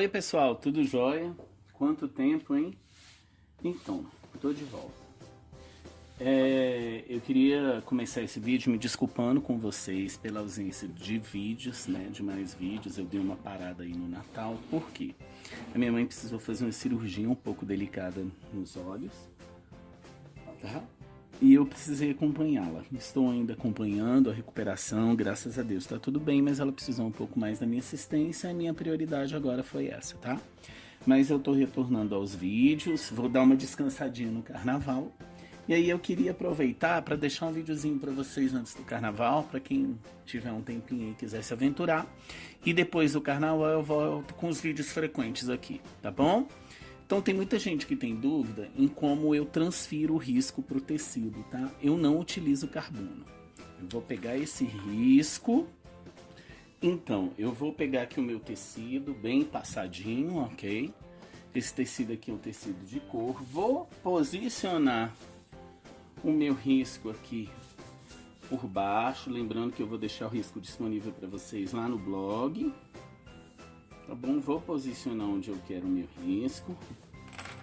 Oi pessoal, tudo jóia? Quanto tempo, hein? Então, tô de volta. Eu queria começar esse vídeo me desculpando com vocês pela ausência de vídeos, né? De mais vídeos. Eu dei uma parada aí no Natal, por quê? A minha mãe precisou fazer uma cirurgia um pouco delicada nos olhos, tá? E eu precisei acompanhá-la. Estou ainda acompanhando a recuperação, graças a Deus tá tudo bem, mas ela precisou um pouco mais da minha assistência e a minha prioridade agora foi essa, tá? Mas eu tô retornando aos vídeos, vou dar uma descansadinha no carnaval. E aí eu queria aproveitar para deixar um videozinho para vocês antes do carnaval, para quem tiver um tempinho e quiser se aventurar. E depois do carnaval eu volto com os vídeos frequentes aqui, tá bom? Então tem muita gente que tem dúvida em como eu transfiro o risco para o tecido, tá? Eu não utilizo carbono. Eu vou pegar esse risco. Então, eu vou pegar aqui o meu tecido bem passadinho, ok? Esse tecido aqui é um tecido de cor. Vou posicionar o meu risco aqui por baixo. Lembrando que eu vou deixar o risco disponível para vocês lá no blog. Tá bom? Vou posicionar onde eu quero o meu risco.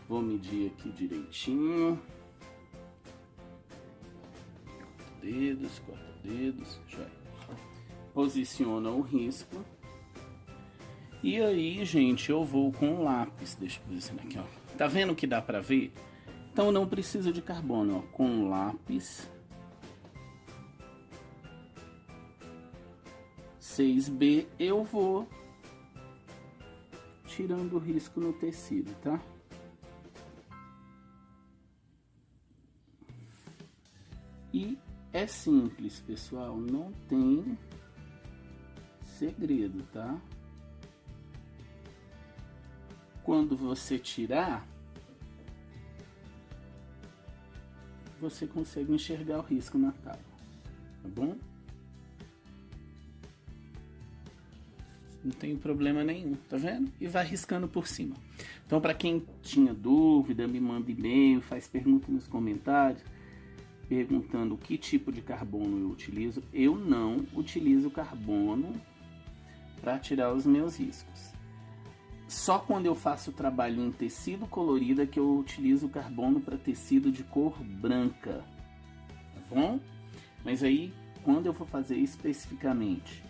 Vou medir aqui direitinho. Corta dedos, joia. Posiciona o risco. E aí, gente, eu vou com o lápis. Deixa eu posicionar aqui, ó. Tá vendo que dá pra ver? Então não precisa de carbono, ó. Com o lápis 6B eu vou tirando o risco no tecido, tá? E é simples, pessoal, não tem segredo, tá? Quando você tirar, você consegue enxergar o risco na tábua, tá bom? Não tem problema nenhum, tá vendo? E vai riscando por cima. Então, para quem tinha dúvida, me manda e-mail, faz pergunta nos comentários, perguntando que tipo de carbono eu utilizo. Eu não utilizo carbono para tirar os meus riscos. Só quando eu faço trabalho em tecido colorido é que eu utilizo carbono para tecido de cor branca, tá bom? Mas aí, quando eu for fazer especificamente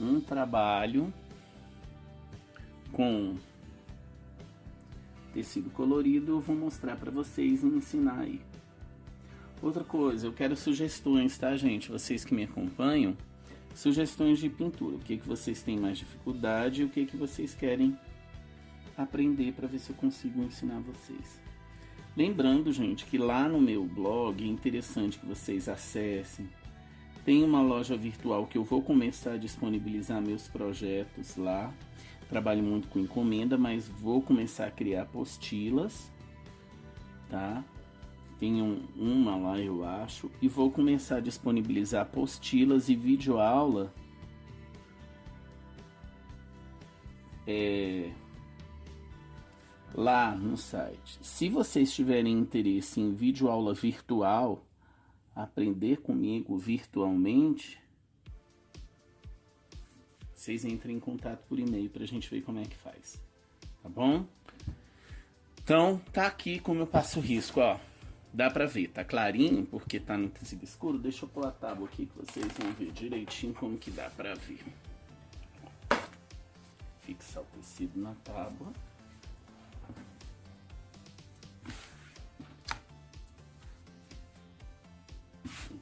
um trabalho com tecido colorido, eu vou mostrar para vocês e ensinar aí. Outra coisa, eu quero sugestões, tá, gente? Vocês que me acompanham, sugestões de pintura. O que vocês têm mais dificuldade e o que vocês querem aprender para ver se eu consigo ensinar vocês. Lembrando, gente, que lá no meu blog é interessante que vocês acessem. Tem uma loja virtual que eu vou começar a disponibilizar meus projetos lá. Trabalho muito com encomenda, mas vou começar a criar apostilas, tá? Tem uma lá, eu acho, e vou começar a disponibilizar apostilas e videoaula lá no site. Se vocês tiverem interesse em videoaula virtual, aprender comigo virtualmente, vocês entrem em contato por e-mail pra gente ver como é que faz, tá bom? Então, tá aqui como eu passo o risco, ó. Dá pra ver, tá clarinho porque tá no tecido escuro. Deixa eu pôr a tábua aqui que vocês vão ver direitinho como que dá pra ver. Fixar o tecido na tábua.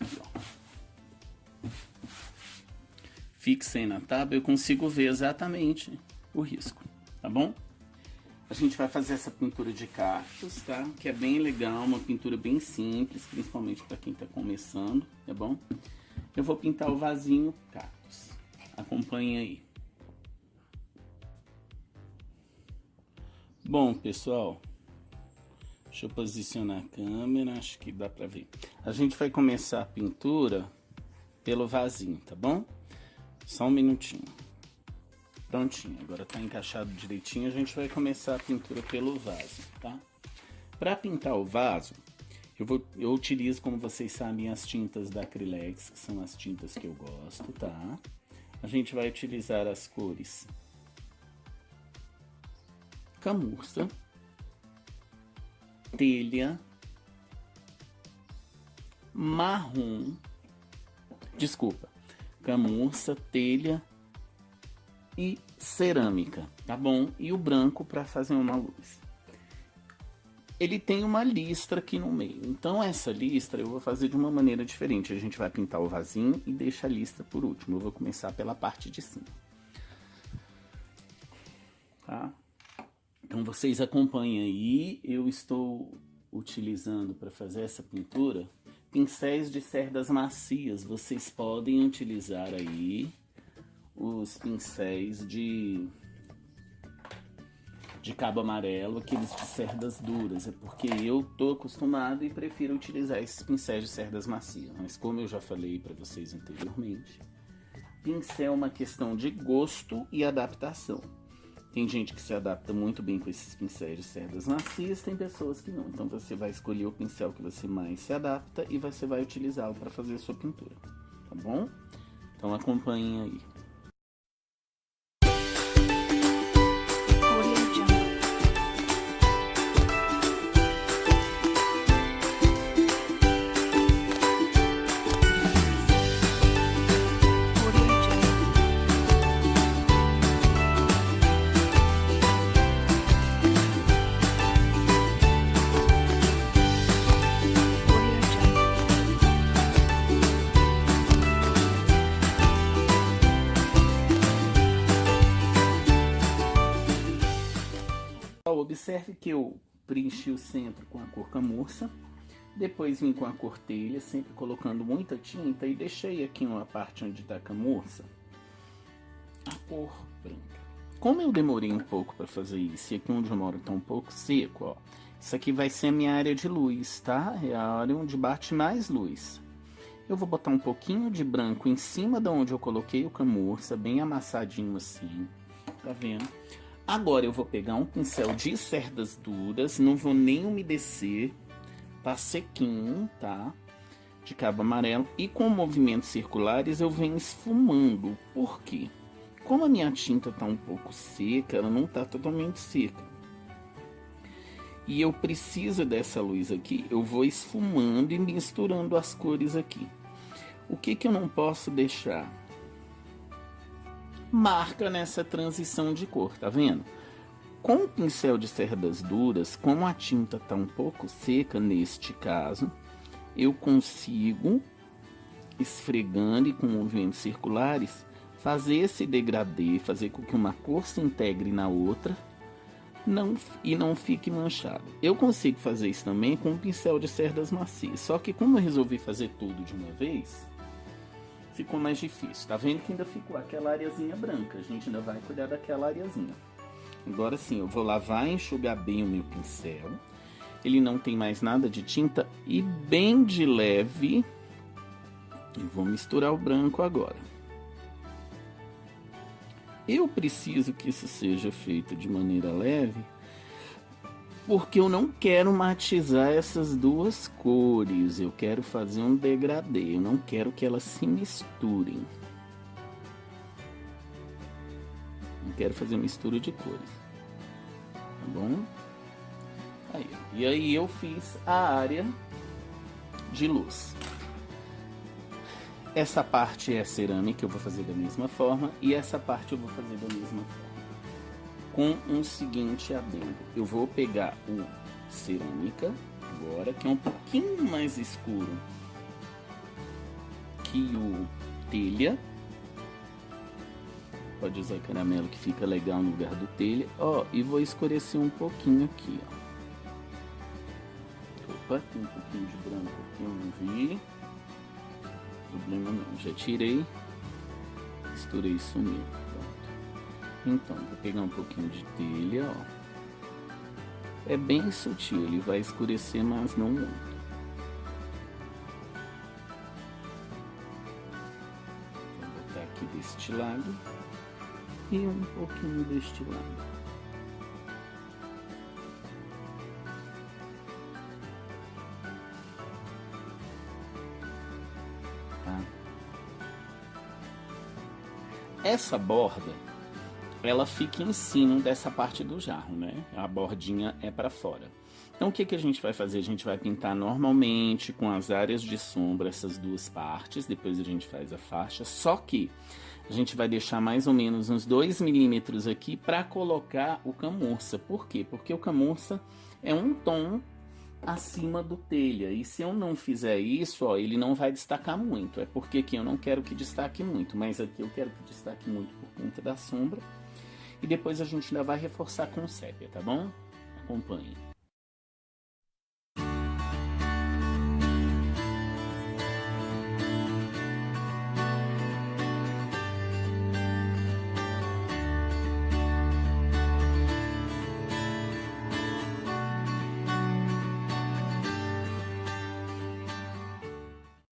Aqui, ó. Fixei na tábua, eu consigo ver exatamente o risco, tá bom? A gente vai fazer essa pintura de cactos, tá? Que é bem legal, uma pintura bem simples, principalmente para quem tá começando, tá bom? Eu vou pintar o vasinho cactos. Acompanhe aí. Bom, pessoal, deixa eu posicionar a câmera, acho que dá pra ver. A gente vai começar a pintura pelo vasinho, tá bom? Só um minutinho. Prontinho, agora tá encaixado direitinho, a gente vai começar a pintura pelo vaso, tá? Para pintar o vaso, eu utilizo, como vocês sabem, as tintas da Acrylex, que são as tintas que eu gosto, tá? A gente vai utilizar as cores camurça, telha, marrom, desculpa, camurça, telha e cerâmica, tá bom? E o branco para fazer uma luz. Ele tem uma listra aqui no meio, então essa listra eu vou fazer de uma maneira diferente. A gente vai pintar o vasinho e deixa a listra por último. Eu vou começar pela parte de cima, tá? Então vocês acompanhem aí. Eu estou utilizando para fazer essa pintura pincéis de cerdas macias. Vocês podem utilizar aí os pincéis de cabo amarelo, aqueles de cerdas duras. É porque eu tô acostumado e prefiro utilizar esses pincéis de cerdas macias. Mas como eu já falei para vocês anteriormente, pincel é uma questão de gosto e adaptação. Tem gente que se adapta muito bem com esses pincéis de cerdas macias, tem pessoas que não. Então você vai escolher o pincel que você mais se adapta e você vai utilizá-lo para fazer a sua pintura, tá bom? Então acompanhem aí. Observe que eu preenchi o centro com a cor camurça, depois vim com a cor telha, sempre colocando muita tinta, e deixei aqui uma parte onde está a camurça a cor branca. Como eu demorei um pouco para fazer isso, e aqui onde eu moro está um pouco seco, ó, isso aqui vai ser a minha área de luz, tá? É a área onde bate mais luz. Eu vou botar um pouquinho de branco em cima de onde eu coloquei o camurça, bem amassadinho assim, tá vendo? Agora eu vou pegar um pincel de cerdas duras, não vou nem umedecer, tá sequinho, tá? De cabo amarelo. E com movimentos circulares eu venho esfumando. Por quê? Como a minha tinta tá um pouco seca, ela não tá totalmente seca. E eu preciso dessa luz aqui, eu vou esfumando e misturando as cores aqui. O que que eu não posso deixar? Marca nessa transição de cor, tá vendo? Com o pincel de cerdas duras, como a tinta tá um pouco seca neste caso, eu consigo, esfregando e com movimentos circulares, fazer esse degradê, fazer com que uma cor se integre na outra e não fique manchado. Eu consigo fazer isso também com um pincel de cerdas macias, só que como eu resolvi fazer tudo de uma vez, ficou mais difícil. Tá vendo que ainda ficou aquela areazinha branca? A gente ainda vai cuidar daquela areazinha. Agora sim, eu vou lavar e enxugar bem o meu pincel. Ele não tem mais nada de tinta e bem de leve. E vou misturar o branco agora. Eu preciso que isso seja feito de maneira leve, porque eu não quero matizar essas duas cores, eu quero fazer um degradê, eu não quero que elas se misturem. Não quero fazer mistura de cores, tá bom? Aí, e aí eu fiz a área de luz. Essa parte é cerâmica, eu vou fazer da mesma forma, e essa parte eu vou fazer da mesma forma. Com um seguinte adendo, eu vou pegar o cerâmica agora, que é um pouquinho mais escuro que o telha. Pode usar caramelo que fica legal no lugar do telha, ó, e vou escurecer um pouquinho aqui, ó. Opa, tem um pouquinho de branco aqui, eu não vi. Problema não, já tirei, misturei e sumiu. Então, vou pegar um pouquinho de telha, ó. É bem sutil, ele vai escurecer, mas não muito. Vou botar aqui deste lado e um pouquinho deste lado. Tá? Essa borda ela fica em cima dessa parte do jarro, né? A bordinha é para fora. Então o que a gente vai fazer? A gente vai pintar normalmente com as áreas de sombra essas duas partes, depois a gente faz a faixa, só que a gente vai deixar mais ou menos uns 2 milímetros aqui para colocar o camurça. Por quê? Porque o camurça é um tom acima do telha, e se eu não fizer isso, ó, ele não vai destacar muito. É porque aqui eu não quero que destaque muito, mas aqui eu quero que destaque muito por conta da sombra. E depois a gente ainda vai reforçar com sépia, tá bom? Acompanhe.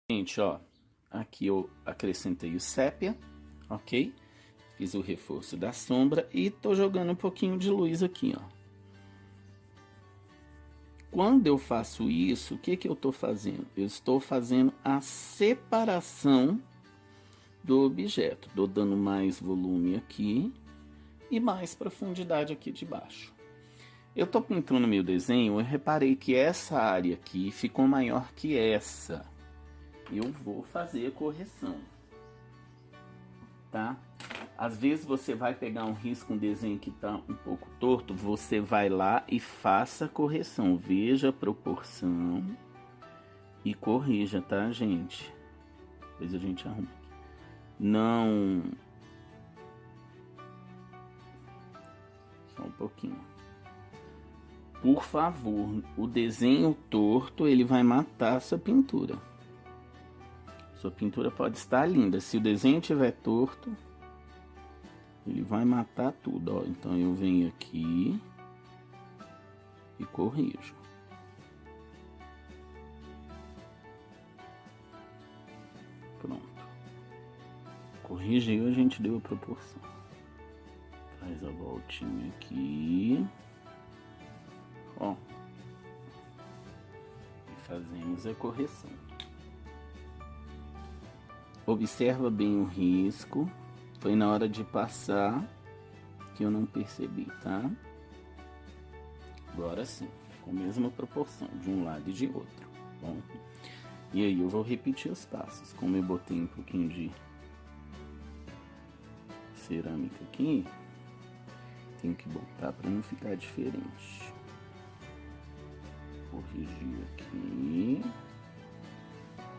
Gente, ó, aqui eu acrescentei o sépia, ok? Fiz o reforço da sombra e tô jogando um pouquinho de luz aqui, ó. Quando eu faço isso, o que eu tô fazendo? Eu estou fazendo a separação do objeto. Tô dando mais volume aqui e mais profundidade aqui de baixo. Eu tô pintando meu desenho, eu reparei que essa área aqui ficou maior que essa. Eu vou fazer a correção, tá? Às vezes você vai pegar um risco, um desenho que tá um pouco torto, você vai lá e faça a correção. Veja a proporção e corrija, tá, gente? Depois a gente arruma aqui. Não... Só um pouquinho. Por favor, o desenho torto, ele vai matar essa pintura. Sua pintura pode estar linda. Se o desenho estiver torto, ele vai matar tudo, ó. Então eu venho aqui e corrijo. Pronto. Corrigiu, a gente deu a proporção. Faz a voltinha aqui. Ó. E fazemos a correção. Observa bem o risco. Foi na hora de passar que eu não percebi, tá? Agora sim, com a mesma proporção de um lado e de outro, bom? E aí eu vou repetir os passos. Como eu botei um pouquinho de cerâmica aqui, tenho que botar para não ficar diferente. Corrigir aqui.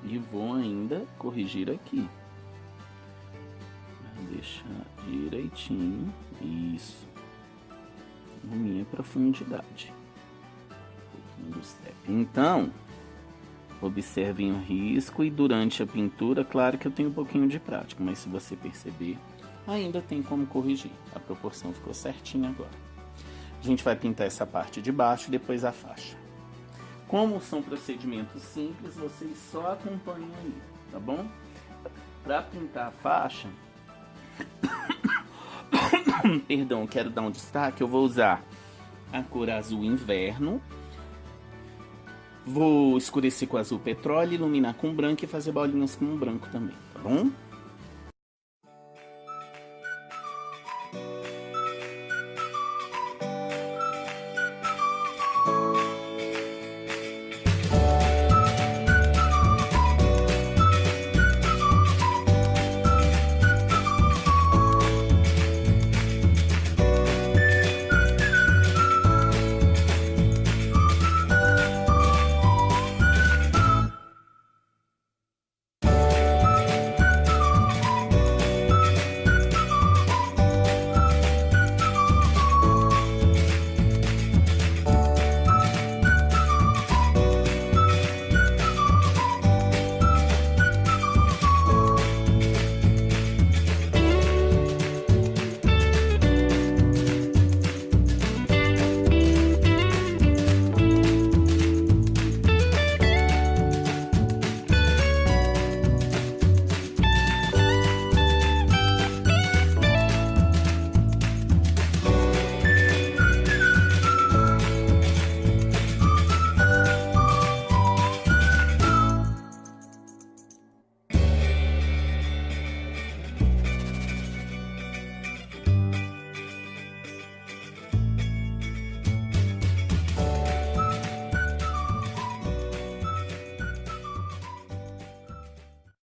E vou ainda corrigir aqui. Deixar direitinho. Isso. Na minha profundidade. Um pouquinho do sépia. Então, observem o risco e durante a pintura, claro que eu tenho um pouquinho de prática, mas se você perceber, ainda tem como corrigir. A proporção ficou certinha agora. A gente vai pintar essa parte de baixo e depois a faixa. Como são procedimentos simples, vocês só acompanham aí, tá bom? Para pintar a faixa, perdão, quero dar um destaque, eu vou usar a cor azul inverno, vou escurecer com azul petróleo, iluminar com branco e fazer bolinhas com branco também, tá bom?